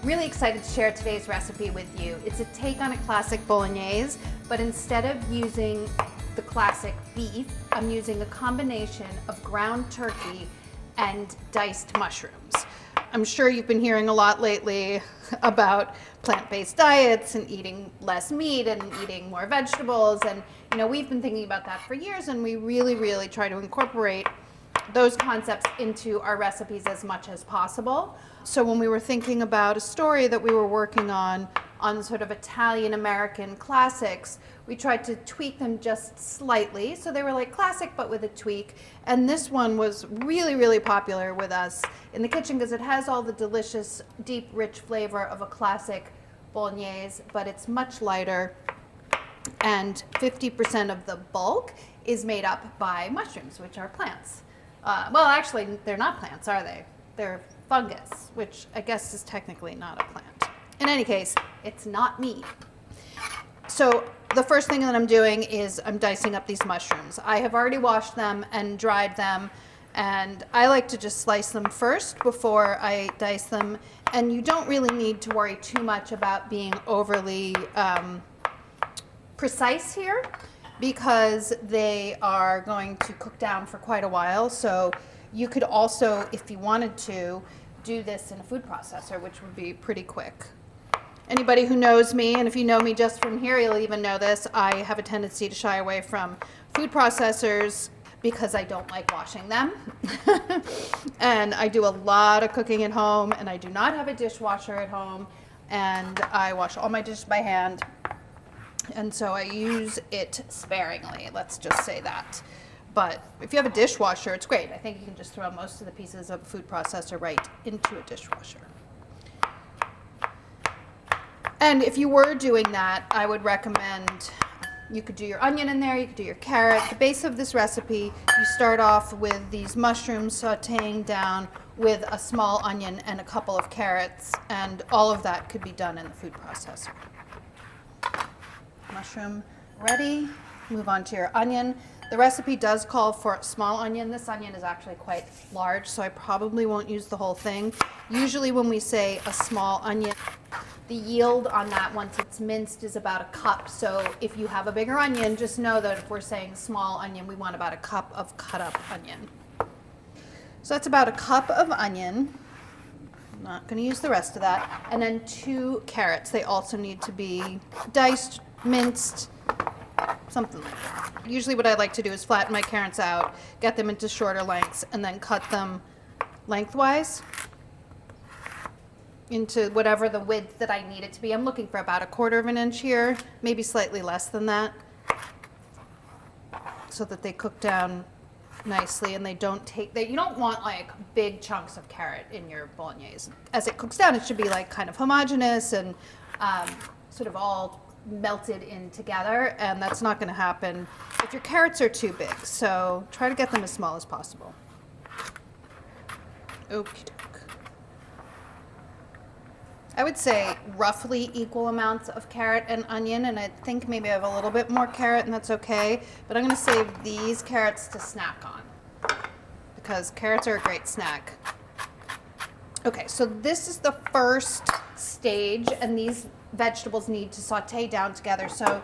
Really excited to share today's recipe with you. It's a take on a classic bolognese, but instead of using the classic beef, I'm using a combination of ground turkey and diced mushrooms. I'm sure you've been hearing a lot lately about plant-based diets and eating less meat and eating more vegetables, and we've been thinking about that for years, and we really try to incorporate those concepts into our recipes as much as possible. So when we were thinking about a story that we were working on sort of Italian-American classics, we tried to tweak them just slightly. So they were like classic, but with a tweak. And this one was really popular with us in the kitchen because it has all the delicious, deep, rich flavor of a classic bolognese, but it's much lighter. And 50% of the bulk is made up by mushrooms, which are plants. Well, actually, they're not plants, are they? They're fungus, which I guess is technically not a plant. In any case, it's not meat. So the first thing that I'm doing is I'm dicing up these mushrooms. I have already washed them and dried them, and I like to just slice them first before I dice them. And you don't really need to worry too much about being overly precise here, because they are going to cook down for quite a while. So you could also, if you wanted to, do this in a food processor, which would be pretty quick. Anybody who knows me, and if you know me just from here, you'll even know this, I have a tendency to shy away from food processors because I don't like washing them. And I do a lot of cooking at home, and I do not have a dishwasher at home, and I wash all my dishes by hand. And so I use it sparingly, let's just say that. But if you have a dishwasher, it's great. I think you can just throw most of the pieces of a food processor right into a dishwasher. And if you were doing that, I would recommend you could do your onion in there, you could do your carrot. The base of this recipe, you start off with these mushrooms sauteing down with a small onion and a couple of carrots, and all of that could be done in the food processor. Mushroom ready. Move on to your onion. The recipe does call for a small onion. This onion is actually quite large, so I probably won't use the whole thing. Usually when we say a small onion, the yield on that once it's minced is about a cup. So if you have a bigger onion, just know that if we're saying small onion, we want about a cup of cut up onion. So that's about a cup of onion. I'm not going to use the rest of that. And then 2 carrots. They also need to be diced, minced, something like that. Usually what I like to do is flatten my carrots out, get them into shorter lengths, and then cut them lengthwise into whatever the width that I need it to be. I'm looking for about 1/4 of an inch here, maybe slightly less than that, so that they cook down nicely and they don't take, you don't want like big chunks of carrot in your bolognese. As it cooks down, it should be like kind of homogeneous and sort of all melted in together, and that's not going to happen if your carrots are too big. So try to get them as small as possible. Okie doke. I would say roughly equal amounts of carrot and onion, and I think maybe I have a little bit more carrot, and that's okay, but I'm going to save these carrots to snack on because carrots are a great snack. Okay, so this is the first stage, and these vegetables need to saute down together. So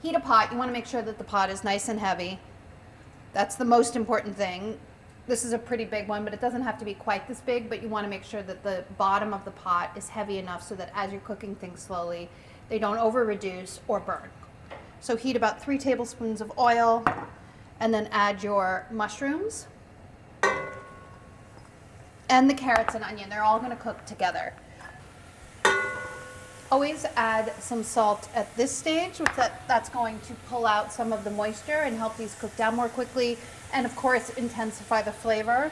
heat a pot. You want to make sure that the pot is nice and heavy. That's the most important thing. This is a pretty big one, but it doesn't have to be quite this big, but you want to make sure that the bottom of the pot is heavy enough so that as you're cooking things slowly, they don't over reduce or burn. So heat about 3 tablespoons of oil, and then add your mushrooms and the carrots and onion. They're all going to cook together. Always add some salt at this stage, which that's going to pull out some of the moisture and help these cook down more quickly, and of course intensify the flavor.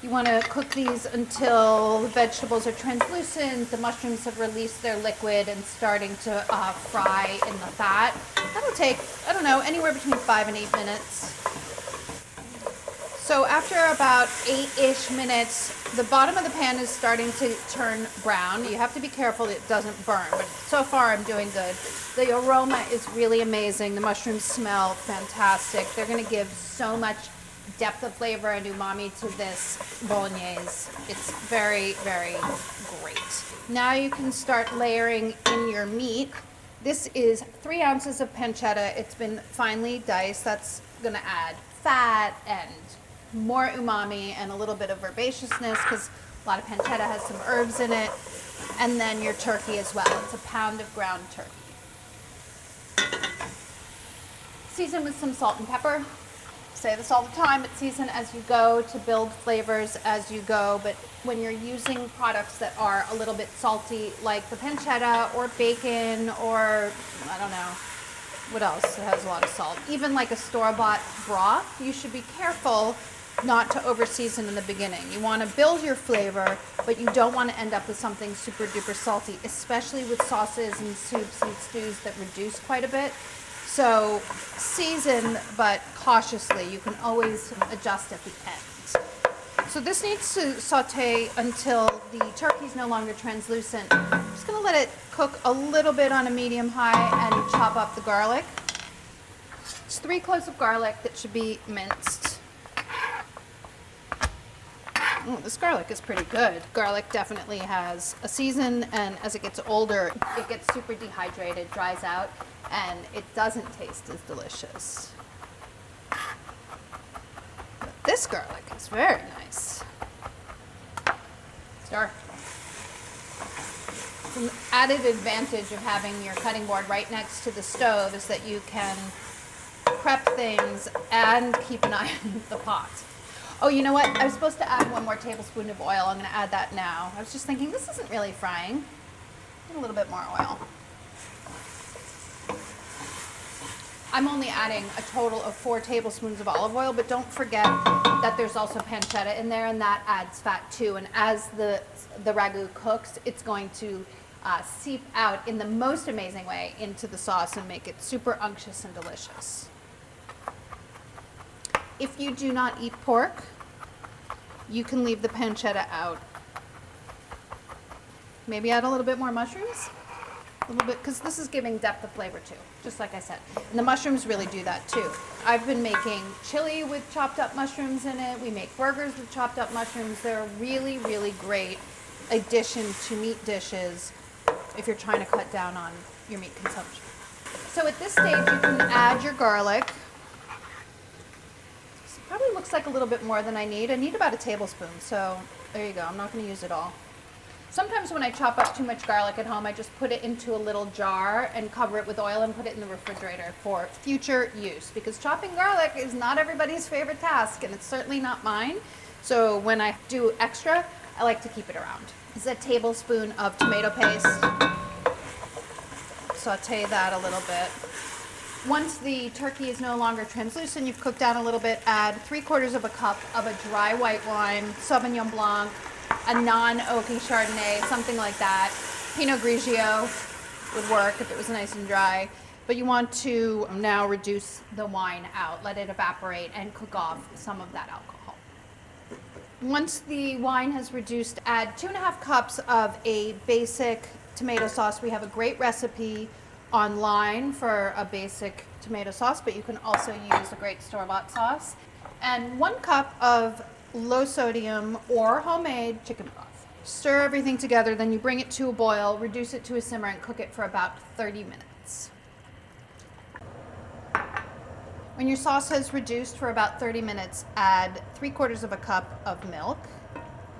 You want to cook these until the vegetables are translucent, the mushrooms have released their liquid and starting to fry in the fat. That'll take, I don't know, anywhere between 5 and 8 minutes. So after about 8-ish minutes, the bottom of the pan is starting to turn brown. You have to be careful that it doesn't burn, but so far I'm doing good. The aroma is really amazing. The mushrooms smell fantastic. They're going to give so much depth of flavor and umami to this bolognese. It's very, very great. Now you can start layering in your meat. This is 3 ounces of pancetta. It's been finely diced. That's gonna add fat and more umami and a little bit of herbaceousness because a lot of pancetta has some herbs in it. And then your turkey as well. It's a pound of ground turkey. Season with some salt and pepper. Say this all the time, but season as you go to build flavors as you go. But when you're using products that are a little bit salty, like the pancetta or bacon or, I don't know, what else? It has a lot of salt. Even like a store-bought broth, you should be careful not to over-season in the beginning. You want to build your flavor, but you don't want to end up with something super duper salty, especially with sauces and soups and stews that reduce quite a bit. So season, but cautiously. You can always adjust at the end. So this needs to saute until the turkey's no longer translucent. I'm just going to let it cook a little bit on a medium-high and chop up the garlic. It's 3 cloves of garlic that should be minced. Oh, this garlic is pretty good. Garlic definitely has a season, and as it gets older, it gets super dehydrated, dries out, and it doesn't taste as delicious. But this garlic is very nice. Stir. An added advantage of having your cutting board right next to the stove is that you can prep things and keep an eye on the pot. Oh, you know what? I was supposed to add 1 more tablespoon of oil. I'm going to add that now. I was just thinking, this isn't really frying. A little bit more oil. I'm only adding a total of 4 tablespoons of olive oil, but don't forget that there's also pancetta in there, and that adds fat too. And as the ragu cooks, it's going to seep out in the most amazing way into the sauce and make it super unctuous and delicious. If you do not eat pork, you can leave the pancetta out. Maybe add a little bit more mushrooms, a little bit, because this is giving depth of flavor too, just like I said. And the mushrooms really do that too. I've been making chili with chopped up mushrooms in it. We make burgers with chopped up mushrooms. They're a really, really great addition to meat dishes if you're trying to cut down on your meat consumption. So at this stage, you can add your garlic. Probably looks like a little bit more than I need. I need about a tablespoon, so there you go. I'm not going to use it all. Sometimes when I chop up too much garlic at home, I just put it into a little jar and cover it with oil and put it in the refrigerator for future use, because chopping garlic is not everybody's favorite task, and it's certainly not mine. So when I do extra, I like to keep it around. This is a tablespoon of tomato paste. Saute that a little bit. Once the turkey is no longer translucent, you've cooked down a little bit, add 3/4 of a cup of a dry white wine, Sauvignon Blanc, a non-oaky Chardonnay, something like that. Pinot Grigio would work if it was nice and dry. But you want to now reduce the wine out, let it evaporate and cook off some of that alcohol. Once the wine has reduced, add 2.5 cups of a basic tomato sauce. We have a great recipe online for a basic tomato sauce, but you can also use a great store-bought sauce. And 1 cup of low sodium or homemade chicken broth. Stir everything together, then you bring it to a boil, reduce it to a simmer, and cook it for about 30 minutes. When your sauce has reduced for about 30 minutes, add 3/4 of a cup of milk.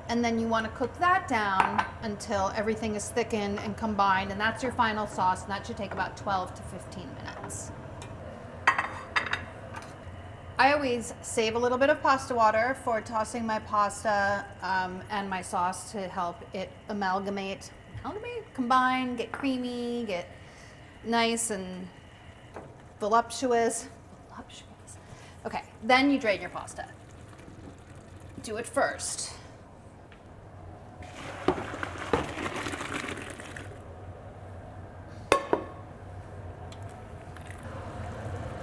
And then you want to cook that down until everything is thickened and combined, and that's your final sauce, and that should take about 12 to 15 minutes. I always save a little bit of pasta water for tossing my pasta and my sauce to help it amalgamate, combine, get creamy, get nice and voluptuous. Okay, then you drain your pasta. Do it first.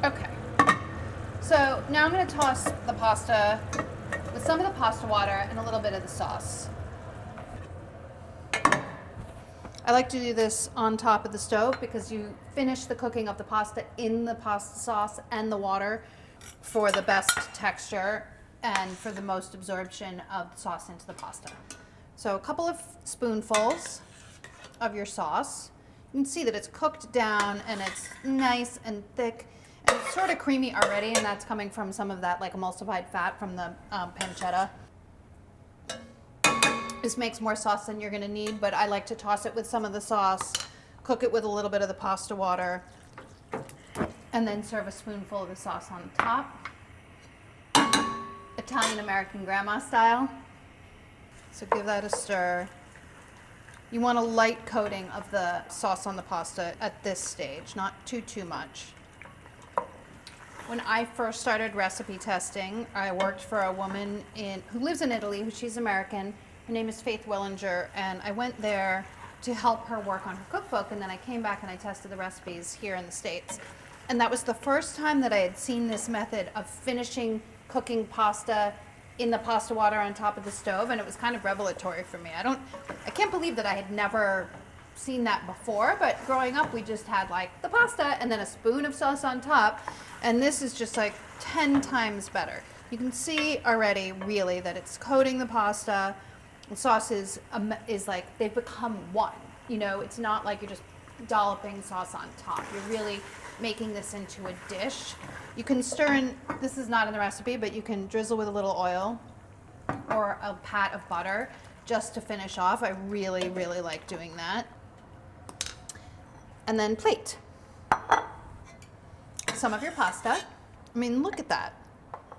Okay, so now I'm going to toss the pasta with some of the pasta water and a little bit of the sauce. I like to do this on top of the stove because you finish the cooking of the pasta in the pasta sauce and the water for the best texture and for the most absorption of the sauce into the pasta. So a couple of spoonfuls of your sauce. You can see that it's cooked down and it's nice and thick and it's sort of creamy already, and that's coming from some of that like emulsified fat from the pancetta. This makes more sauce than you're gonna need, but I like to toss it with some of the sauce, cook it with a little bit of the pasta water, and then serve a spoonful of the sauce on top. Italian-American grandma style. So give that a stir. You want a light coating of the sauce on the pasta at this stage, not too much. When I first started recipe testing, I worked for a woman who lives in Italy, she's American. Her name is Faith Willinger, and I went there to help her work on her cookbook, and then I came back and I tested the recipes here in the States. And that was the first time that I had seen this method of finishing cooking pasta in the pasta water on top of the stove, and it was kind of revelatory for me. I can't believe that I had never seen that before, but growing up we just had like the pasta and then a spoon of sauce on top, and this is just like 10 times better. You can see already really that it's coating the pasta. The sauce is like they've become one. You know, it's not like you're just dolloping sauce on top. You're really making this into a dish. You can stir in, this is not in the recipe, but you can drizzle with a little oil or a pat of butter just to finish off. I really like doing that. And then plate some of your pasta. I mean, look at that.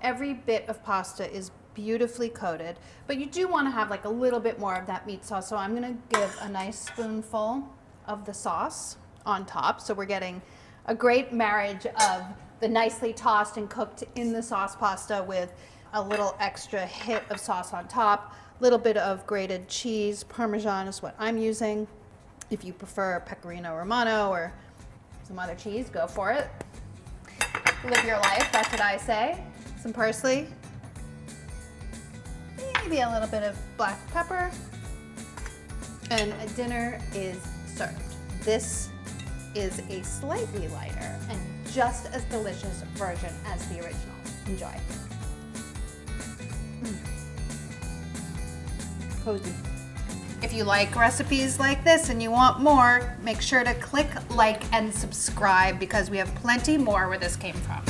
Every bit of pasta is beautifully coated, but you do want to have like a little bit more of that meat sauce. So I'm going to give a nice spoonful of the sauce on top. So we're getting a great marriage of the nicely tossed and cooked in the sauce pasta with a little extra hit of sauce on top, a little bit of grated cheese. Parmesan is what I'm using. If you prefer Pecorino Romano or some other cheese, go for it. Live your life, that's what I say. Some parsley, maybe a little bit of black pepper, and dinner is served. This is a slightly lighter and just as delicious version as the original. Enjoy. Cozy. If you like recipes like this and you want more, make sure to click like and subscribe because we have plenty more where this came from.